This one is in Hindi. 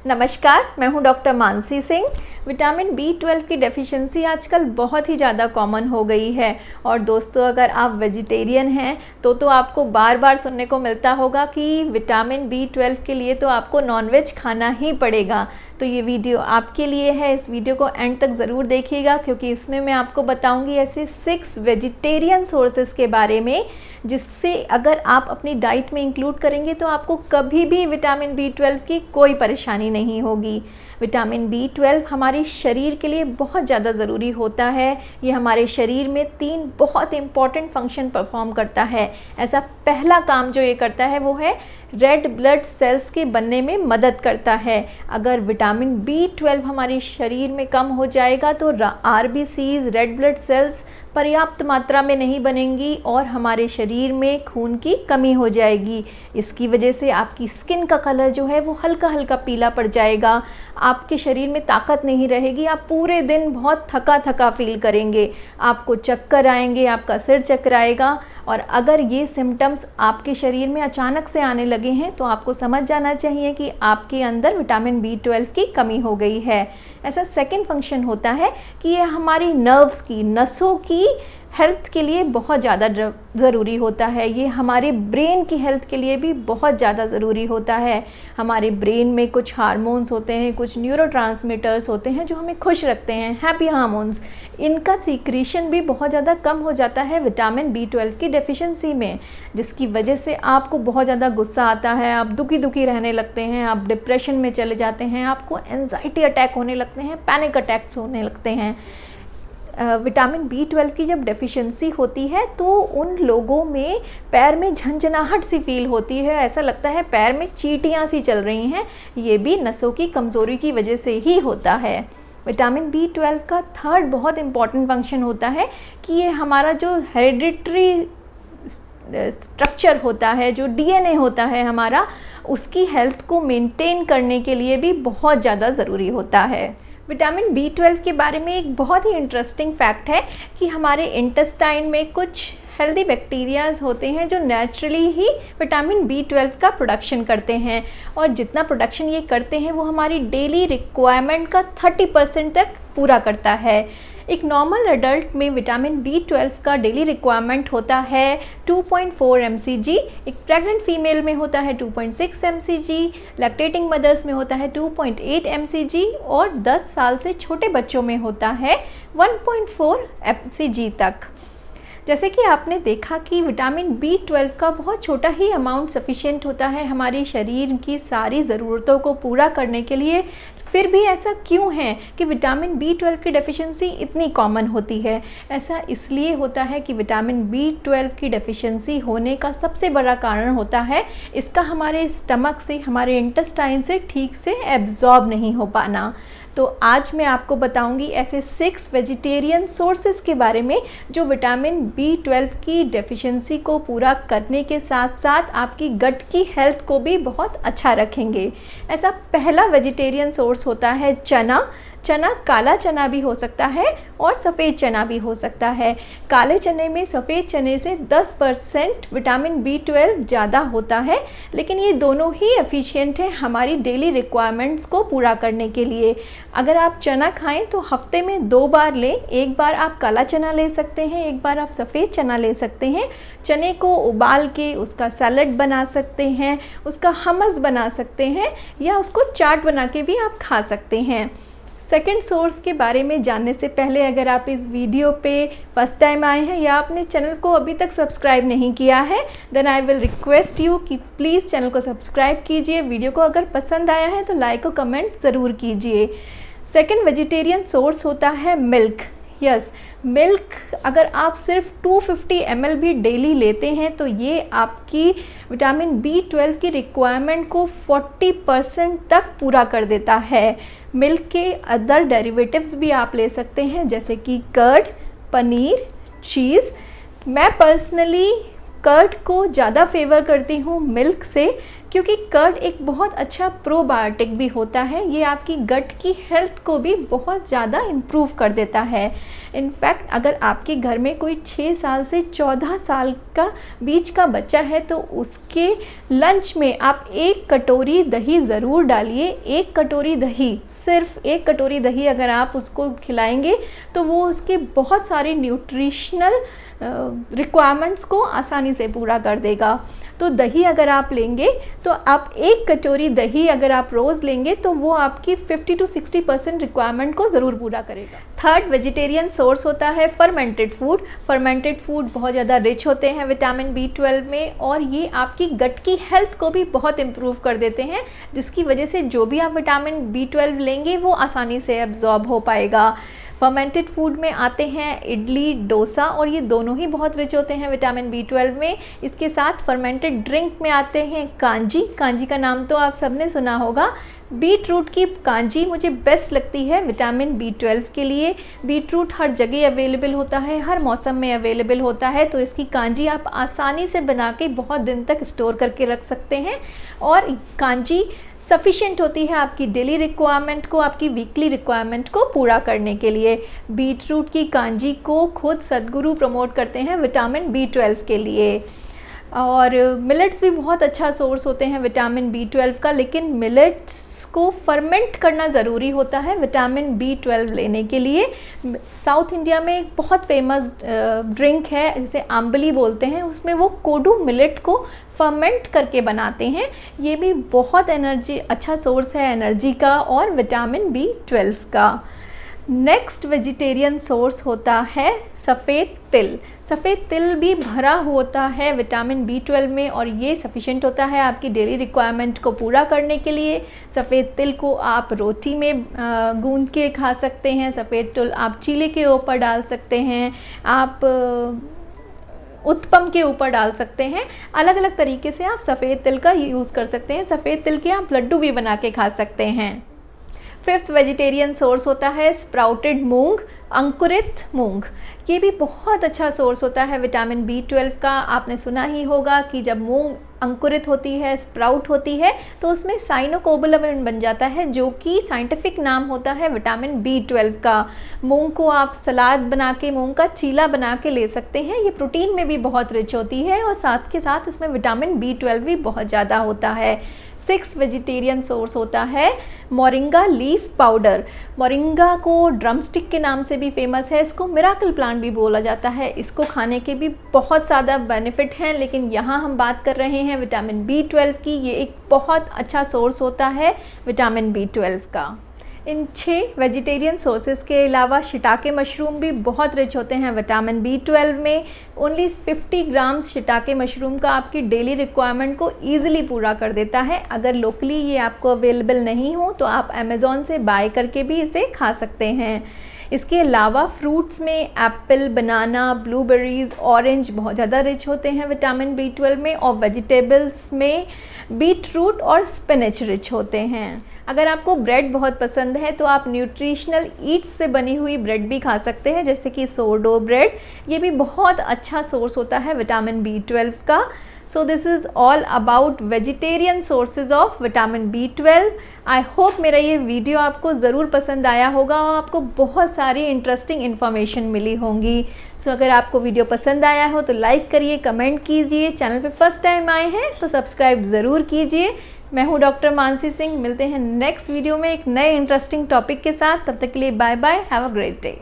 नमस्कार, मैं हूं doctor Mansi Singh. Vitamin B12 की डेफिशिएंसी आजकल बहुत ही ज़्यादा कॉमन हो गई है। और दोस्तों, अगर आप वेजिटेरियन हैं तो आपको बार बार सुनने को मिलता होगा कि विटामिन B12 के लिए तो आपको नॉनवेज खाना ही पड़ेगा। तो ये वीडियो आपके लिए है। इस वीडियो को एंड तक ज़रूर देखिएगा, क्योंकि इसमें मैं आपको बताऊंगी ऐसे 6 वेजिटेरियन सोर्सेज के बारे में, जिससे अगर आप अपनी डाइट में इंक्लूड करेंगे तो आपको कभी भी विटामिन B12 की कोई परेशानी नहीं होगी। विटामिन B12 हमारे शरीर के लिए बहुत ज़्यादा ज़रूरी होता है। ये हमारे शरीर में 3 बहुत इम्पॉर्टेंट फंक्शन परफॉर्म करता है। ऐसा पहला काम जो ये करता है वो है रेड ब्लड सेल्स के बनने में मदद करता है। अगर विटामिन B12 हमारे शरीर में कम हो जाएगा तो RBCs रेड ब्लड सेल्स पर्याप्त मात्रा में नहीं बनेंगी और हमारे शरीर में खून की कमी हो जाएगी। इसकी वजह से आपकी स्किन का कलर जो है वो हल्का हल्का पीला पड़ जाएगा। आपके शरीर में ताकत नहीं रहेगी। आप पूरे दिन बहुत थका थका फील करेंगे। आपको चक्कर आएंगे, आपका सिर चकराएगा। और अगर ये सिम्टम्स आपके शरीर में अचानक से आने लगे हैं तो आपको समझ जाना चाहिए कि आपके अंदर विटामिन B12 की कमी हो गई है। ऐसा सेकंड फंक्शन होता है कि ये हमारी नर्व्स की, नसों की हेल्थ के लिए बहुत ज़्यादा ज़रूरी होता है। ये हमारे ब्रेन की हेल्थ के लिए भी बहुत ज़्यादा ज़रूरी होता है। हमारे ब्रेन में कुछ हार्मोन्स होते हैं, कुछ न्यूरोट्रांसमीटर्स होते हैं जो हमें खुश रखते हैं, हैप्पी हार्मोन्स। इनका सीक्रेशन भी बहुत ज़्यादा कम हो जाता है विटामिन B12 की डेफिशिएंसी में, जिसकी वजह से आपको बहुत ज़्यादा गुस्सा आता है, आप दुखी दुखी रहने लगते हैं, आप डिप्रेशन में चले जाते हैं, आपको एंजाइटी अटैक होने लगते हैं, पैनिक अटैक्स होने लगते हैं। विटामिन B12 की जब डेफिशिएंसी होती है तो उन लोगों में पैर में झंझनाहट सी फील होती है। ऐसा लगता है पैर में चींटियाँ सी चल रही हैं। ये भी नसों की कमज़ोरी की वजह से ही होता है। विटामिन B12 का थर्ड बहुत इम्पॉर्टेंट फंक्शन होता है कि ये हमारा जो हेरिडिटरी स्ट्रक्चर होता है, जो DNA होता है हमारा, उसकी हेल्थ को मेंटेन करने के लिए भी बहुत ज़्यादा ज़रूरी होता है। विटामिन B12 के बारे में एक बहुत ही इंटरेस्टिंग फैक्ट है कि हमारे इंटेस्टाइन में कुछ हेल्दी बैक्टीरियाज होते हैं जो नेचुरली ही विटामिन B12 का प्रोडक्शन करते हैं। और जितना प्रोडक्शन ये करते हैं वो हमारी डेली रिक्वायरमेंट का 30% तक पूरा करता है। एक नॉर्मल एडल्ट में विटामिन B12 का डेली रिक्वायरमेंट होता है 2.4 mcg, एक प्रेग्नेंट फीमेल में होता है 2.6 mcg, लैक्टेटिंग मदर्स में होता है 2.8 mcg और 10 साल से छोटे बच्चों में होता है 1.4 mcg तक। जैसे कि आपने देखा कि विटामिन B12 का बहुत छोटा ही अमाउंट सफिशिएंट होता है हमारे शरीर की सारी ज़रूरतों को पूरा करने के लिए। फिर भी ऐसा क्यों है कि विटामिन B12 की डेफिशिएंसी इतनी कॉमन होती है? ऐसा इसलिए होता है कि विटामिन B12 की डेफिशिएंसी होने का सबसे बड़ा कारण होता है इसका हमारे स्टमक से, हमारे इंटेस्टाइन से ठीक से एब्जॉर्ब नहीं हो पाना। तो आज मैं आपको बताऊंगी ऐसे 6 वेजिटेरियन सोर्सेज के बारे में जो विटामिन B12 की डेफिशिएंसी को पूरा करने के साथ साथ आपकी गट की हेल्थ को भी बहुत अच्छा रखेंगे। ऐसा पहला वेजिटेरियन सोर्स होता है चना। चना काला चना भी हो सकता है और सफ़ेद चना भी हो सकता है। काले चने में सफ़ेद चने से 10% विटामिन B12 ज़्यादा होता है, लेकिन ये दोनों ही एफिशिएंट हैं हमारी डेली रिक्वायरमेंट्स को पूरा करने के लिए। अगर आप चना खाएं तो हफ्ते में 2 बार लें। एक बार आप काला चना ले सकते हैं, एक बार आप सफ़ेद चना ले सकते हैं। चने को उबाल के उसका सैलड बना सकते हैं, उसका हमस बना सकते हैं, या उसको चाट बना के भी आप खा सकते हैं। सेकेंड सोर्स के बारे में जानने से पहले अगर आप इस वीडियो पे फर्स्ट टाइम आए हैं या आपने चैनल को अभी तक सब्सक्राइब नहीं किया है, then I will request you कि प्लीज़ चैनल को सब्सक्राइब कीजिए। वीडियो को अगर पसंद आया है तो लाइक और कमेंट ज़रूर कीजिए। सेकेंड वेजिटेरियन सोर्स होता है मिल्क। यस, मिल्क अगर आप सिर्फ 250 ml भी डेली लेते हैं तो ये आपकी विटामिन B12 की रिक्वायरमेंट को 40% तक पूरा कर देता है। मिल्क के अदर डेरिवेटिव्स भी आप ले सकते हैं, जैसे कि कर्ड, पनीर, चीज़। मैं पर्सनली कर्ड को ज़्यादा फेवर करती हूँ मिल्क से, क्योंकि कर्ड एक बहुत अच्छा प्रोबायोटिक भी होता है। ये आपकी गट की हेल्थ को भी बहुत ज़्यादा इम्प्रूव कर देता है। इनफैक्ट अगर आपके घर में कोई 6 साल से 14 साल का बीच का बच्चा है तो उसके लंच में आप 1 कटोरी दही ज़रूर डालिए। 1 कटोरी दही, सिर्फ 1 कटोरी दही अगर आप उसको खिलाएंगे तो वो उसके बहुत सारे न्यूट्रिशनल रिक्वायरमेंट्स को आसानी से पूरा कर देगा। तो दही अगर आप लेंगे तो आप 1 कटोरी दही अगर आप रोज़ लेंगे तो वो आपकी 50 to 60% रिक्वायरमेंट को ज़रूर पूरा करेगा। थर्ड वेजिटेरियन सोर्स होता है फर्मेंटेड फूड। फर्मेंटेड फूड बहुत ज़्यादा रिच होते हैं विटामिन B12 में और ये आपकी गट की हेल्थ को भी बहुत इम्प्रूव कर देते हैं, जिसकी वजह से जो भी आप विटामिन B12 लेंगे वो आसानी से एब्जॉर्ब हो पाएगा। फर्मेंटेड फूड में आते हैं इडली, डोसा और ये दोनों ही बहुत रिच होते हैं विटामिन B12 में। इसके साथ फर्मेंटेड ड्रिंक में आते हैं कांजी। कांजी का नाम तो आप सबने सुना होगा। बीट रूट की कांजी मुझे बेस्ट लगती है विटामिन B12 के लिए। बीट रूट हर जगह अवेलेबल होता है, हर मौसम में अवेलेबल होता है, तो इसकी कांजी आप आसानी से बना के बहुत दिन तक स्टोर करके रख सकते हैं। और कांजी सफिशिएंट होती है आपकी डेली रिक्वायरमेंट को, आपकी वीकली रिक्वायरमेंट को पूरा करने के लिए। बीट रूट की कांजी को खुद सद्गुरु प्रमोट करते हैं विटामिन B12 के लिए। और मिलेट्स भी बहुत अच्छा सोर्स होते हैं विटामिन B12 का, लेकिन मिलेट्स को फर्मेंट करना ज़रूरी होता है विटामिन B12 लेने के लिए। साउथ इंडिया में एक बहुत फेमस ड्रिंक है जिसे आंबली बोलते हैं, उसमें वो कोडू मिलेट को फर्मेंट करके बनाते हैं। ये भी बहुत अच्छा सोर्स है एनर्जी का और विटामिन B12 का। नेक्स्ट वेजिटेरियन सोर्स होता है सफ़ेद तिल। सफ़ेद तिल भी भरा होता है विटामिन B12 में और ये सफिशिएंट होता है आपकी डेली रिक्वायरमेंट को पूरा करने के लिए। सफ़ेद तिल को आप रोटी में गूंद के खा सकते हैं। सफ़ेद तिल आप चीले के ऊपर डाल सकते हैं, आप उत्पम के ऊपर डाल सकते हैं। अलग अलग तरीके से आप सफ़ेद तिल का यूज़ कर सकते हैं। सफ़ेद तिल के आप लड्डू भी बना के खा सकते हैं। फिफ्थ वेजिटेरियन सोर्स होता है स्प्राउटेड मूंग, अंकुरित मूंग। ये भी बहुत अच्छा सोर्स होता है विटामिन B12 का। आपने सुना ही होगा कि जब मूंग अंकुरित होती है, स्प्राउट होती है, तो उसमें साइनोकोबुलामिन बन जाता है, जो कि साइंटिफिक नाम होता है विटामिन B12 का। मूंग को आप सलाद बना के, मूंग का चीला बना के ले सकते हैं। ये प्रोटीन में भी बहुत रिच होती है और साथ के साथ इसमें विटामिन B12 भी बहुत ज़्यादा होता है। सिक्स्थ वेजिटेरियन सोर्स होता है मोरिंगा लीफ पाउडर। मोरिंगा को ड्रमस्टिक के नाम से भी फेमस है, इसको मिराकल प्लांट भी बोला जाता है। इसको खाने के भी बहुत ज़्यादा बेनिफिट हैं, लेकिन यहाँ हम बात कर रहे हैं विटामिन B12 की। ये एक बहुत अच्छा सोर्स होता है विटामिन B12 का। इन 6 वेजिटेरियन सोर्सेज के अलावा शिटाके मशरूम भी बहुत रिच होते हैं विटामिन B12 में। ओनली 50 ग्राम्स शिटाके मशरूम का आपकी डेली रिक्वायरमेंट को ईजिली पूरा कर देता है। अगर लोकली ये आपको अवेलेबल नहीं हो तो आप अमेज़ॉन से बाय करके भी इसे खा सकते हैं। इसके अलावा फ्रूट्स में एप्पल, बनाना, ब्लूबेरीज, ऑरेंज बहुत ज़्यादा रिच होते हैं विटामिन B12 में। और वेजिटेबल्स में बीट रूट और स्पिनच रिच होते हैं। अगर आपको ब्रेड बहुत पसंद है तो आप न्यूट्रिशनल ईट्स से बनी हुई ब्रेड भी खा सकते हैं, जैसे कि सोरडो ब्रेड। ये भी बहुत अच्छा सोर्स होता है विटामिन B12 का। So this is all about vegetarian sources of vitamin B12। I hope मेरा ये वीडियो आपको ज़रूर पसंद आया होगा और आपको बहुत सारी इंटरेस्टिंग इन्फॉर्मेशन मिली होंगी। सो अगर आपको वीडियो पसंद आया हो तो लाइक करिए, कमेंट कीजिए। चैनल पे फर्स्ट टाइम आए हैं तो सब्सक्राइब ज़रूर कीजिए। मैं हूँ डॉक्टर मानसी सिंह। मिलते हैं नेक्स्ट वीडियो में एक नए इंटरेस्टिंग टॉपिक के साथ। तब तक के लिए bye bye, have a great day.